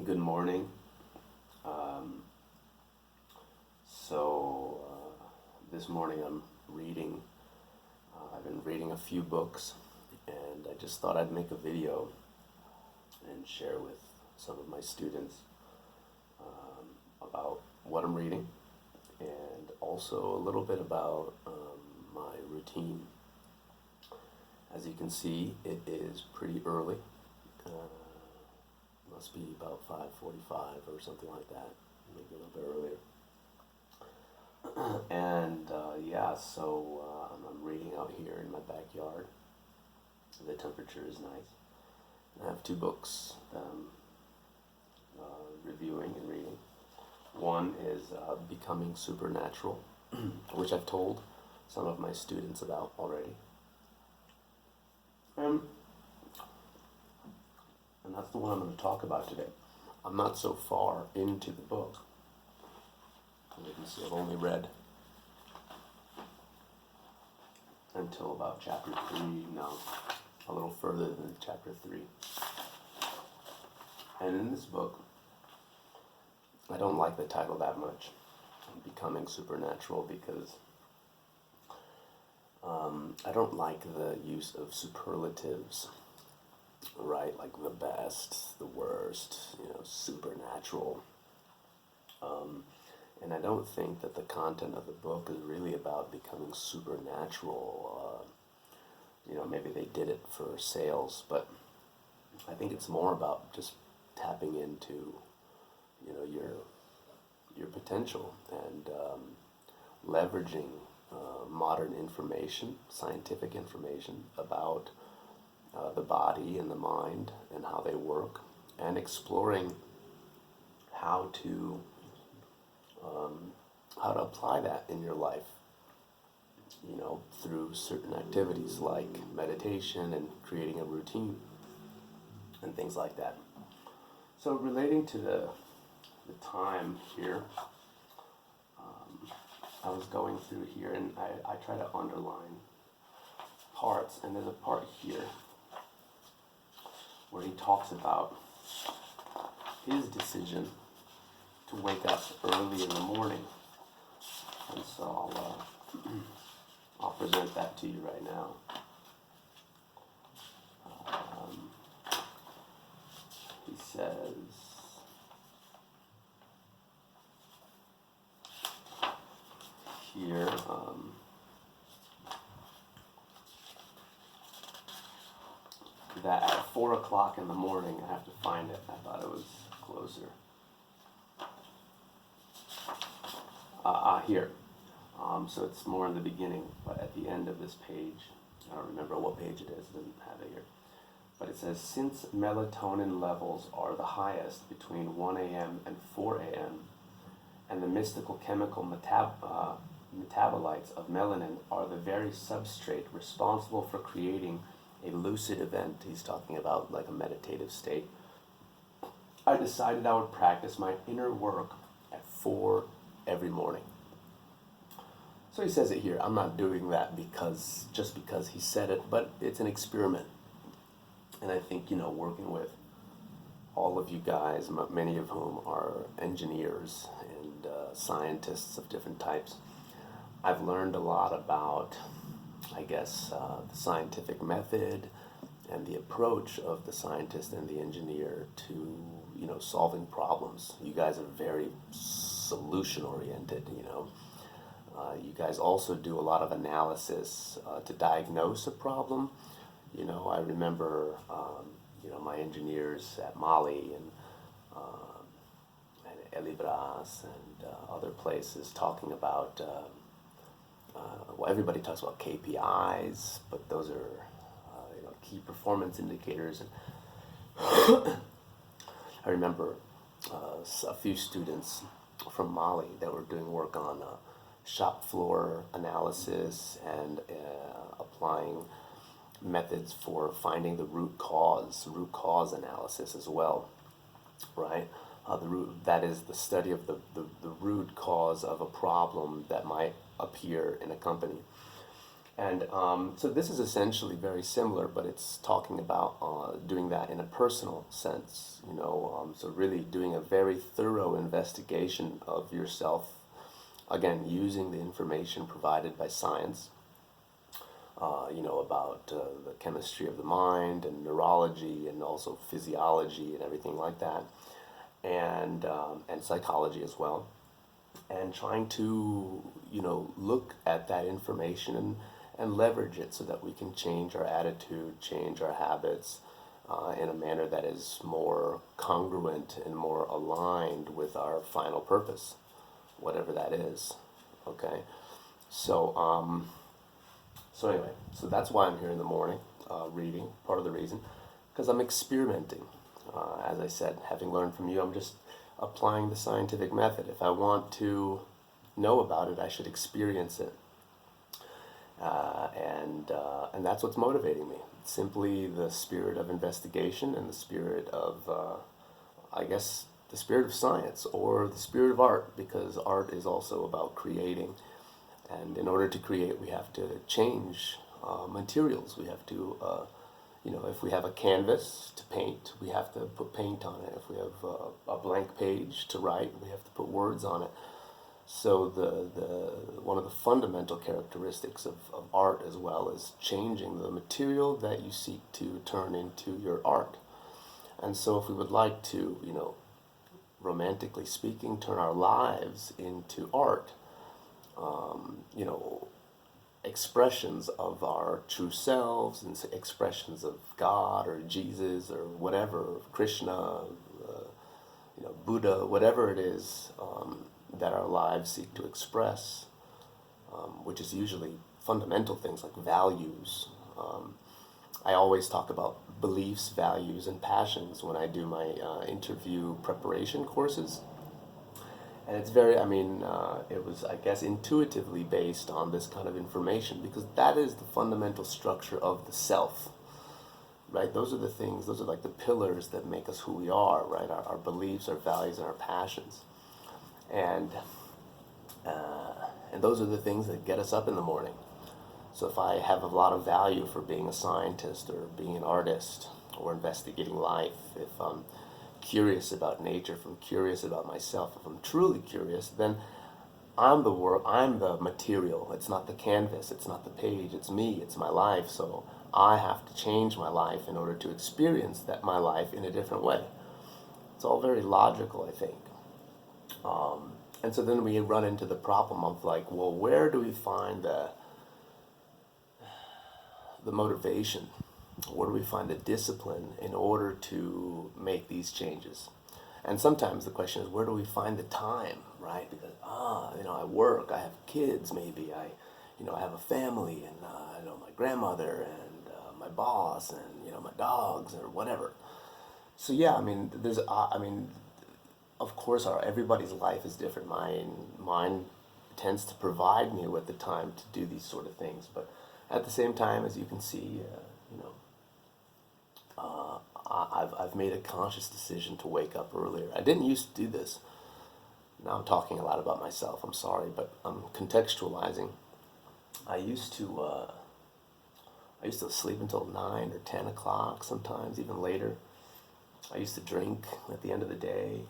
Good morning. Um, this morning I'm reading. I've been reading a few books, and I just thought I'd make a video and share with some of my students about what I'm reading, and also a little bit about my routine. As you can see, it is pretty early. Must be about 5:45 or something like that, maybe a little bit earlier. And I'm reading out here in my backyard. The temperature is nice. I have two books that I'm reviewing and reading. One is Becoming Supernatural, which I've told some of my students about already. And that's the one I'm going to talk about today. I'm not so far into the book. As you can see, I've only read until about chapter 3, no, a little further than chapter 3. And in this book, I don't like the title that much, Becoming Supernatural, because I don't like the use of superlatives, right? Like the best, the worst, supernatural. And I don't think that the content of the book is really about becoming supernatural. Maybe they did it for sales, but I think it's more about just tapping into, your potential and leveraging modern information, scientific information about the body and the mind and how they work, and exploring how to apply that in your life, through certain activities like meditation and creating a routine and things like that. So relating to the time here, I was going through here and I try to underline parts, and there's a part here where he talks about his decision to wake up early in the morning. And so I'll present that to you right now. He says, here, that at 4 o'clock in the morning, I have to find it. I thought it was closer. Here. So it's more in the beginning, but at the end of this page, I don't remember what page it is, it doesn't have it here. But it says, since melatonin levels are the highest between 1 a.m. and 4 a.m., and the mystical chemical metabolites of melanin are the very substrate responsible for creating a lucid event. He's talking about like a meditative state. I decided I would practice my inner work at 4 every morning. So he says it here. I'm not doing that just because he said it, but it's an experiment. And I think, working with all of you guys, many of whom are engineers and scientists of different types, I've learned a lot about, the scientific method and the approach of the scientist and the engineer to, solving problems. You guys are very solution-oriented, You guys also do a lot of analysis to diagnose a problem. I remember, my engineers at Mali and Elibras and other places talking about, everybody talks about KPIs, but those are, key performance indicators. And I remember a few students from Mali that were doing work on shop floor analysis and applying methods for finding the root cause analysis as well, right? That is the study of the root cause of a problem that might appear in a company. And so this is essentially very similar, but it's talking about doing that in a personal sense, so really doing a very thorough investigation of yourself, again, using the information provided by science, about the chemistry of the mind and neurology and also physiology and everything like that, and psychology as well, and trying to, look at that information and leverage it so that we can change our attitude, change our habits in a manner that is more congruent and more aligned with our final purpose, whatever that is. Okay, so so anyway, so that's why I'm here in the morning, reading. Part of the reason, because I'm experimenting. As I said, having learned from you, I'm just applying the scientific method. If I want to know about it, I should experience it. And that's what's motivating me. Simply the spirit of investigation and the spirit of, I guess, the spirit of science or the spirit of art, because art is also about creating. And in order to create, we have to change materials. We have to, if we have a canvas to paint, we have to put paint on it. If we have a blank page to write, we have to put words on it. So one of the fundamental characteristics of art as well is changing the material that you seek to turn into your art. And so if we would like to, romantically speaking, turn our lives into art, expressions of our true selves and expressions of God or Jesus or whatever, Krishna, Buddha, whatever it is, that our lives seek to express, which is usually fundamental things like values. I always talk about beliefs, values, and passions when I do my interview preparation courses. And it's very, it was, I guess, intuitively based on this kind of information, because that is the fundamental structure of the self, right? Those are the things, those are like the pillars that make us who we are, right? Our beliefs, our values, and our passions. And those are the things that get us up in the morning. So if I have a lot of value for being a scientist or being an artist or investigating life, if I'm curious about nature, if I'm curious about myself, if I'm truly curious, then I'm the work, I'm the material. It's not the canvas, it's not the page, it's me, it's my life. So I have to change my life in order to experience my life in a different way. It's all very logical, I think. And so then we run into the problem of like, well, where do we find the motivation? Where do we find the discipline in order to make these changes? And sometimes the question is, where do we find the time, right? Because, I work, I have kids, maybe I have a family, and my grandmother and my boss and my dogs or whatever. So yeah, of course, everybody's life is different. Mine tends to provide me with the time to do these sort of things, but at the same time, as you can see, I've made a conscious decision to wake up earlier. I didn't used to do this. Now I'm talking a lot about myself. I'm sorry, but I'm contextualizing. I used to sleep until 9 or 10 o'clock, sometimes even later. I used to drink at the end of the day.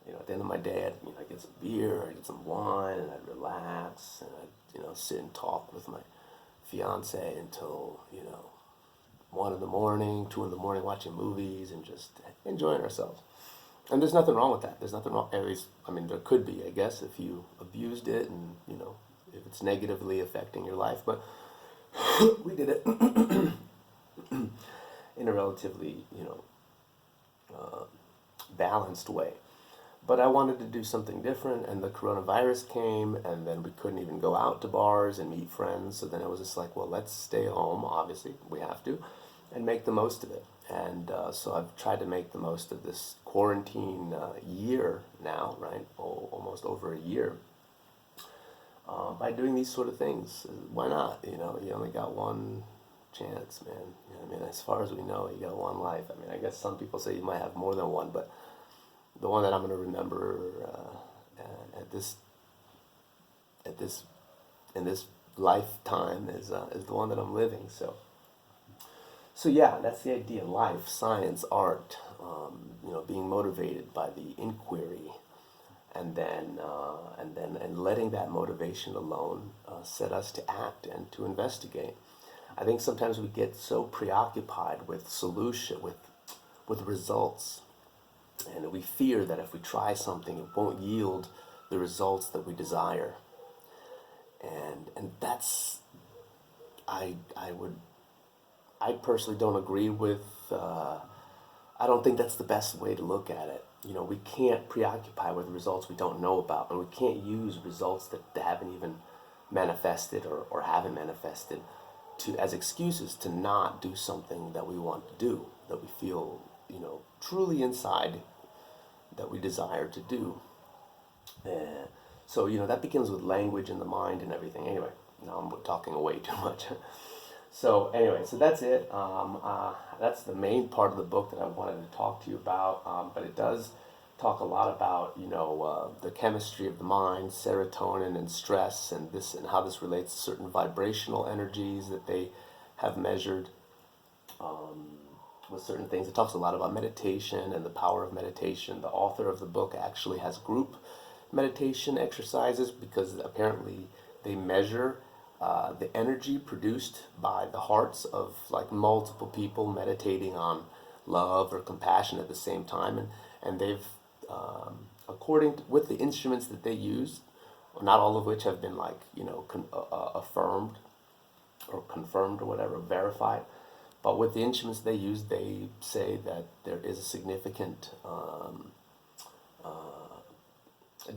At the end of my day, I'd get some beer, I'd get some wine, and I'd relax, and I'd sit and talk with my fiance until 1 in the morning, 2 in the morning, watching movies and just enjoying ourselves. And there's nothing wrong with that. There's nothing wrong. At least, there could be, I guess, if you abused it and if it's negatively affecting your life. But we did it in a relatively balanced way. But I wanted to do something different, and the coronavirus came, and then we couldn't even go out to bars and meet friends. So then it was just like, well, let's stay home, obviously, we have to, and make the most of it. And so I've tried to make the most of this quarantine year now, right? Almost over a year, by doing these sort of things. Why not? You only got one chance, man. As far as we know, you got one life. I guess some people say you might have more than one, but the one that I'm going to remember in this lifetime is the one that I'm living. So yeah, that's the idea. Life, science, art. Being motivated by the inquiry, and letting that motivation alone set us to act and to investigate. I think sometimes we get so preoccupied with solution, with results, and we fear that if we try something, it won't yield the results that we desire. And that's I personally don't agree with. I don't think that's the best way to look at it. We can't preoccupy with results we don't know about, and we can't use results that haven't even manifested or haven't manifested as excuses to not do something that we want to do, that we feel, truly inside that we desire to do. So, that begins with language and the mind and everything. Anyway, now I'm talking way too much. So anyway, so that's it. That's the main part of the book that I wanted to talk to you about. But it does talk a lot about the chemistry of the mind, serotonin and stress, and how this relates to certain vibrational energies that they have measured with certain things. It talks a lot about meditation and the power of meditation. The author of the book actually has group meditation exercises because apparently they measure the energy produced by the hearts of like multiple people meditating on love or compassion at the same time, and they've with the instruments that they use, not all of which have been like affirmed or confirmed or whatever, verified, but with the instruments they use, they say that there is a significant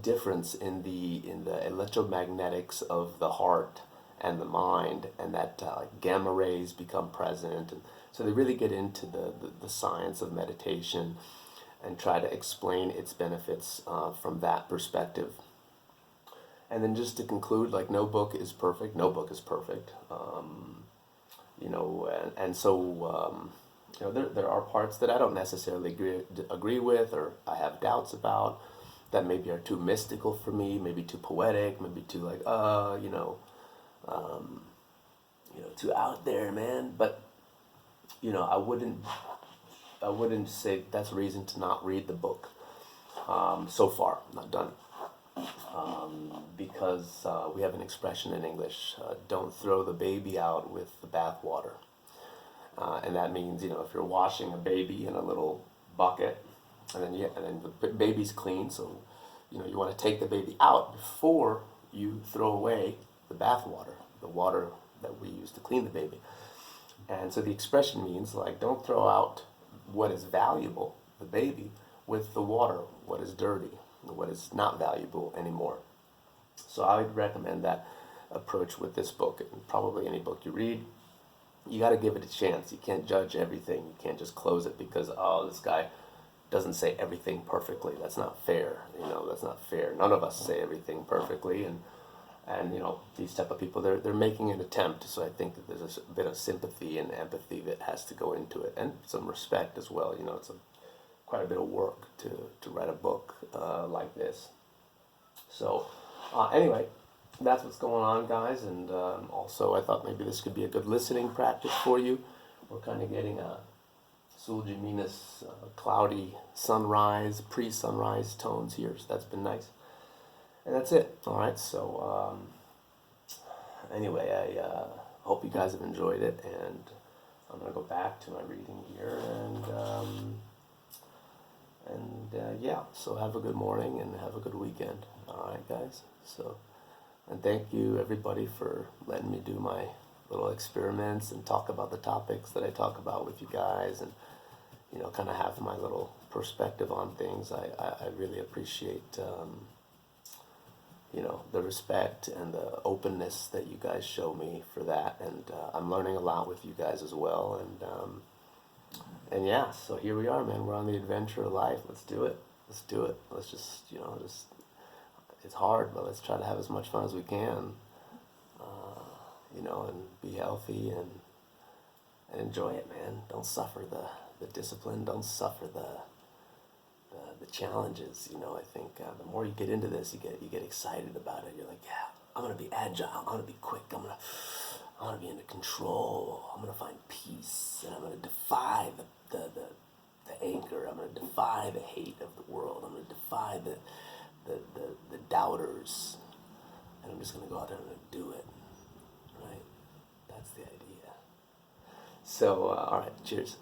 difference in the electromagnetics of the heart and the mind, and that gamma rays become present, and so they really get into the science of meditation and try to explain its benefits from that perspective. And then just to conclude, like no book is perfect. And so there are parts that I don't necessarily agree with, or I have doubts about, that maybe are too mystical for me, maybe too poetic, maybe too like too out there, man. But I wouldn't say that's a reason to not read the book. So far, I'm not done. Because we have an expression in English: "Don't throw the baby out with the bathwater," and that means if you're washing a baby in a little bucket, and then the baby's clean, so you want to take the baby out before you throw away the bathwater, the water that we use to clean the baby. And so the expression means like don't throw out what is valuable, the baby, with the water, what is dirty, what is not valuable anymore. So I would recommend that approach with this book, and probably any book you read. You got to give it a chance. You can't judge everything. You can't just close it because this guy doesn't say everything perfectly. That's not fair. That's not fair. None of us say everything perfectly, and these type of people, they're making an attempt. So I think that there's a bit of sympathy and empathy that has to go into it, and some respect as well. It's quite a bit of work to write a book like this. So anyway, that's what's going on, guys. And also, I thought maybe this could be a good listening practice for you. We're kind of getting a Sulgiminous, cloudy sunrise, pre-sunrise tones here, so that's been nice. And that's it. All right. So anyway, I hope you guys have enjoyed it, and I'm gonna go back to my reading here, and yeah. So have a good morning and have a good weekend. All right, guys. So, and thank you everybody for letting me do my little experiments and talk about the topics that I talk about with you guys, and kind of have my little perspective on things. I really appreciate the respect and the openness that you guys show me for that, and I'm learning a lot with you guys as well, and yeah, so here we are, man. We're on the adventure of life. Let's do it. Let's just it's hard, but let's try to have as much fun as we can, and be healthy and enjoy it, man. Don't suffer the discipline. Don't suffer the challenges. I think the more you get into this, you get excited about it. You're like, yeah, I'm gonna be agile. I'm gonna be quick. I'm gonna be under control. I'm gonna find peace, and I'm gonna defy the anger. I'm gonna defy the hate of the world. I'm gonna defy the doubters, and I'm just gonna go out there and I'm gonna do it. Right? That's the idea. So, all right. Cheers.